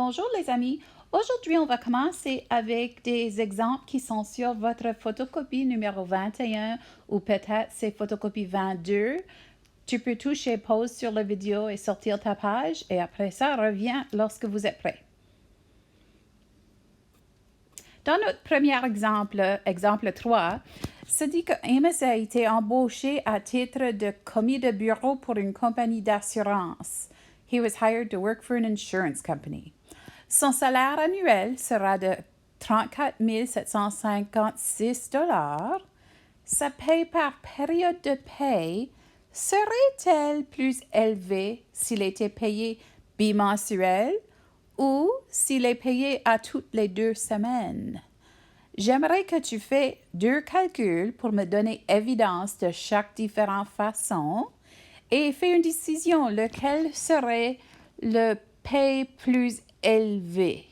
Bonjour les amis. Aujourd'hui, on va commencer avec des exemples qui sont sur votre photocopie numéro 21 ou peut-être c'est photocopie 22. Tu peux toucher pause sur la vidéo et sortir ta page et après ça, reviens lorsque vous êtes prêt. Dans notre premier exemple, exemple 3, ça dit que Amos a été embauché à titre de commis de bureau pour une compagnie d'assurance. He was hired to work for an insurance company. Son salaire annuel sera de 34 756 $. Sa paye par période de paye serait-elle plus élevée s'il était payé bimensuel ou s'il est payé à toutes les 2 semaines? J'aimerais que tu fasses 2 calculs pour me donner évidence de chaque différente façon et fais une décision lequel serait le paye plus élevé.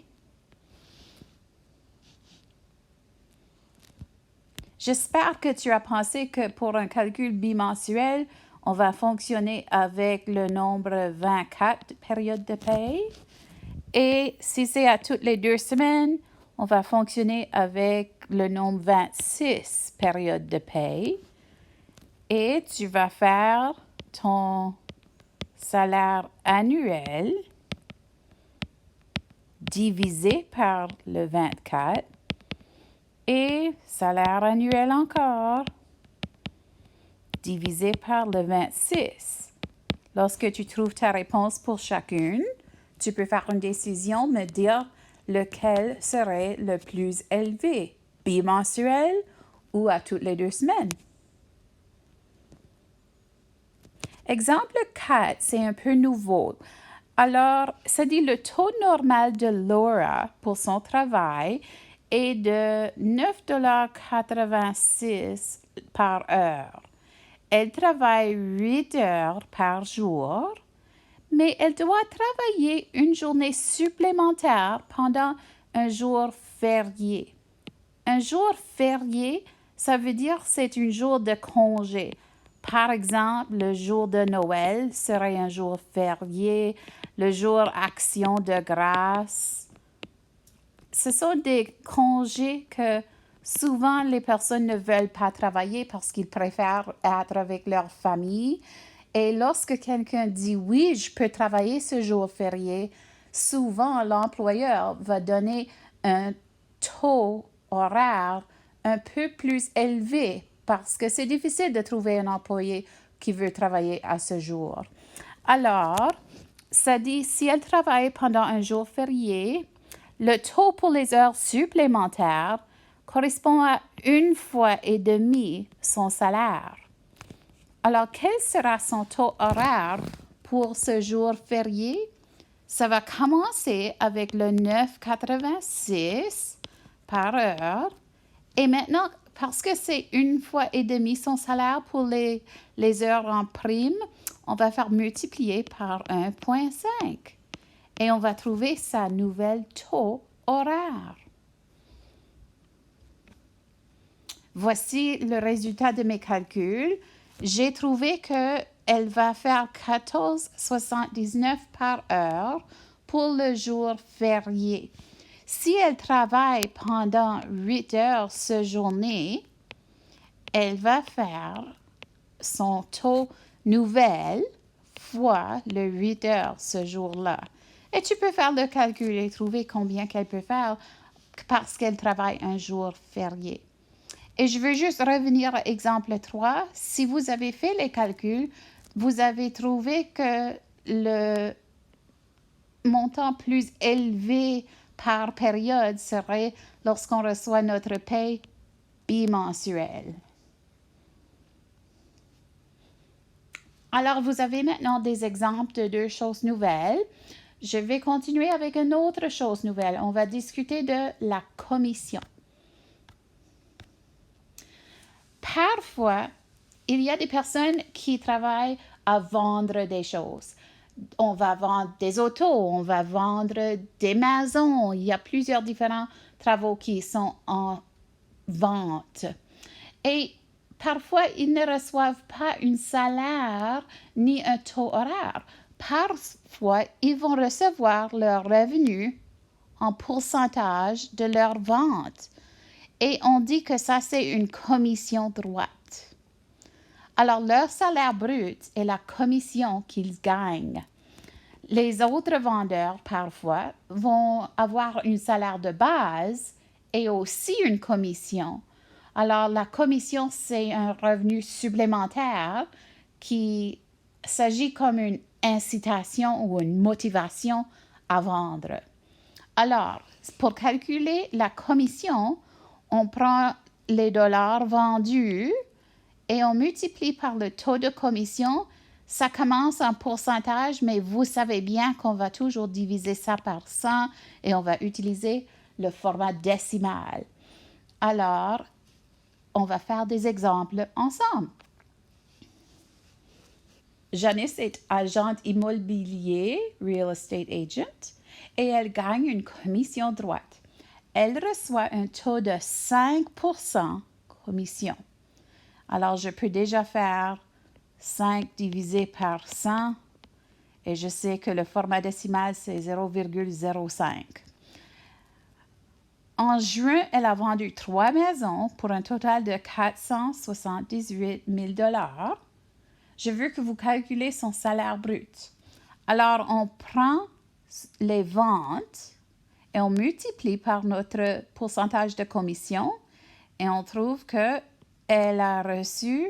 J'espère que tu as pensé que pour un calcul bimensuel, on va fonctionner avec le nombre 24 périodes de paye. Et si c'est à toutes les 2 semaines, on va fonctionner avec le nombre 26 périodes de paye. Et tu vas faire ton salaire annuel divisé par le 24 et salaire annuel encore divisé par le 26. Lorsque tu trouves ta réponse pour chacune, tu peux faire une décision, me dire lequel serait le plus élevé, bimensuel ou à toutes les 2 semaines. Exemple 4, c'est un peu nouveau. Alors, ça dit le taux normal de Laura pour son travail est de 9,86 $ par heure. Elle travaille 8 heures par jour, mais elle doit travailler une journée supplémentaire pendant un jour férié. Un jour férié, ça veut dire c'est un jour de congé. Par exemple, le jour de Noël serait un jour férié, le jour Action de grâce. Ce sont des congés que souvent les personnes ne veulent pas travailler parce qu'ils préfèrent être avec leur famille. Et lorsque quelqu'un dit oui, je peux travailler ce jour férié, souvent l'employeur va donner un taux horaire un peu plus élevé parce que c'est difficile de trouver un employé qui veut travailler à ce jour. Alors, ça dit si elle travaille pendant un jour férié, le taux pour les heures supplémentaires correspond à 1,5 fois son salaire. Alors, quel sera son taux horaire pour ce jour férié? Ça va commencer avec le 9,86 par heure. Et maintenant, parce que c'est 1,5 fois son salaire pour les heures en prime, on va faire multiplier par 1,5. Et on va trouver sa nouvelle taux horaire. Voici le résultat de mes calculs. J'ai trouvé qu'elle va faire 14,79 $ par heure pour le jour férié. Si elle travaille pendant 8 heures ce journée, elle va faire son taux nouvel fois le 8 heures ce jour-là. Et tu peux faire le calcul et trouver combien qu'elle peut faire parce qu'elle travaille un jour férié. Et je veux juste revenir à exemple 3. Si vous avez fait les calculs, vous avez trouvé que le montant plus élevé par période serait lorsqu'on reçoit notre paye bimensuelle. Alors, vous avez maintenant des exemples de 2 choses nouvelles. Je vais continuer avec une autre chose nouvelle. On va discuter de la commission. Parfois, il y a des personnes qui travaillent à vendre des choses. On va vendre des autos, on va vendre des maisons. Il y a plusieurs différents travaux qui sont en vente. Et parfois, ils ne reçoivent pas un salaire ni un taux horaire. parfois, ils vont recevoir leurs revenus en pourcentage de leur vente. Et on dit que ça, c'est une commission droite. Alors, leur salaire brut est la commission qu'ils gagnent. Les autres vendeurs, parfois, vont avoir un salaire de base et aussi une commission. Alors, la commission, c'est un revenu supplémentaire qui s'agit comme une incitation ou une motivation à vendre. Alors, pour calculer la commission, on prend les dollars vendus et on multiplie par le taux de commission. Ça commence en pourcentage, mais vous savez bien qu'on va toujours diviser ça par 100 et on va utiliser le format décimal. Alors, on va faire des exemples ensemble. Janice est agente immobilier, real estate agent, et elle gagne une commission droite. Elle reçoit un taux de 5% commission. Alors, je peux déjà faire 5 divisé par 100 et je sais que le format décimal, c'est 0,05. En juin, elle a vendu 3 maisons pour un total de 478 000 $. Je veux que vous calculez son salaire brut. Alors, on prend les ventes et on multiplie par notre pourcentage de commission et on trouve qu'elle a reçu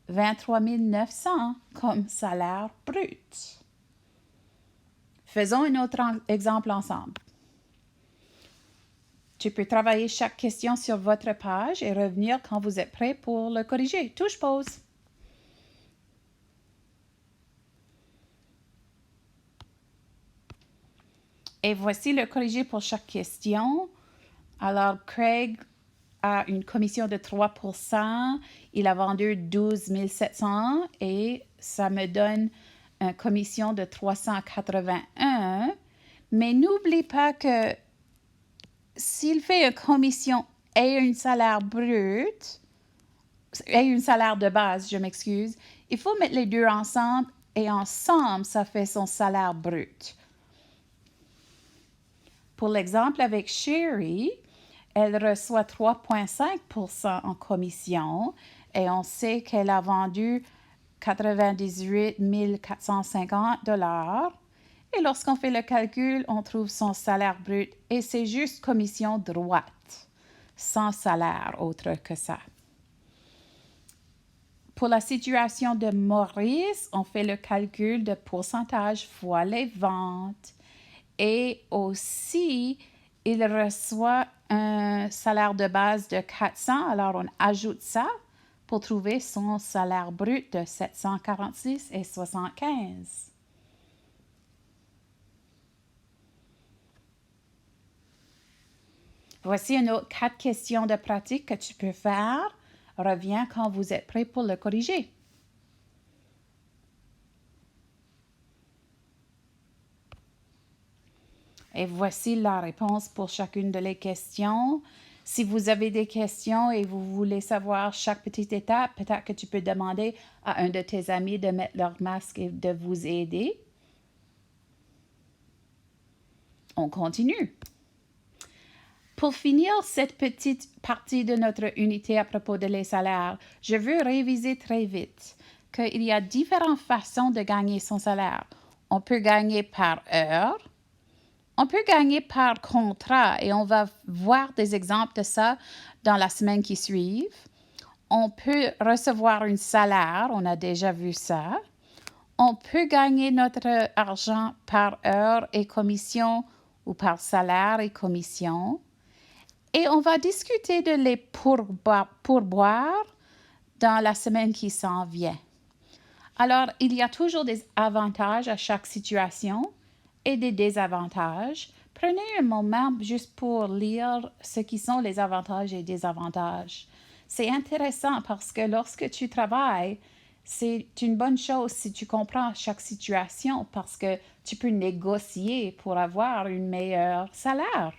23 900 comme salaire brut. Faisons un autre exemple ensemble. Tu peux travailler chaque question sur votre page et revenir quand vous êtes prêt pour le corriger. Touche pause. Et voici le corrigé pour chaque question. Alors, Craig a une commission de 3%. Il a vendu 12 700 et ça me donne une commission de 381. Mais n'oublie pas que s'il fait une commission et un salaire brut, et un salaire de base, je m'excuse, il faut mettre les deux ensemble et ensemble, ça fait son salaire brut. Pour l'exemple avec Sherry, elle reçoit 3,5% en commission et on sait qu'elle a vendu 98 450 $. Et lorsqu'on fait le calcul, on trouve son salaire brut et c'est juste commission droite, sans salaire autre que ça. Pour la situation de Maurice, on fait le calcul de pourcentage fois les ventes. Et aussi, il reçoit un salaire de base de 400, alors on ajoute ça pour trouver son salaire brut de 746,75. Voici une autre 4 questions de pratique que tu peux faire. Reviens quand vous êtes prêt pour le corriger. Et voici la réponse pour chacune de les questions. Si vous avez des questions et vous voulez savoir chaque petite étape, peut-être que tu peux demander à un de tes amis de mettre leur masque et de vous aider. On continue. Pour finir cette petite partie de notre unité à propos de les salaires, je veux réviser très vite qu'il y a différentes façons de gagner son salaire. On peut gagner par heure, on peut gagner par contrat et on va voir des exemples de ça dans la semaine qui suit. On peut recevoir un salaire, on a déjà vu ça. On peut gagner notre argent par heure et commission ou par salaire et commission. Et on va discuter de les pourboires dans la semaine qui s'en vient. Alors, il y a toujours des avantages à chaque situation et des désavantages. Prenez un moment juste pour lire ce qui sont les avantages et désavantages. C'est intéressant parce que lorsque tu travailles, c'est une bonne chose si tu comprends chaque situation parce que tu peux négocier pour avoir un meilleur salaire.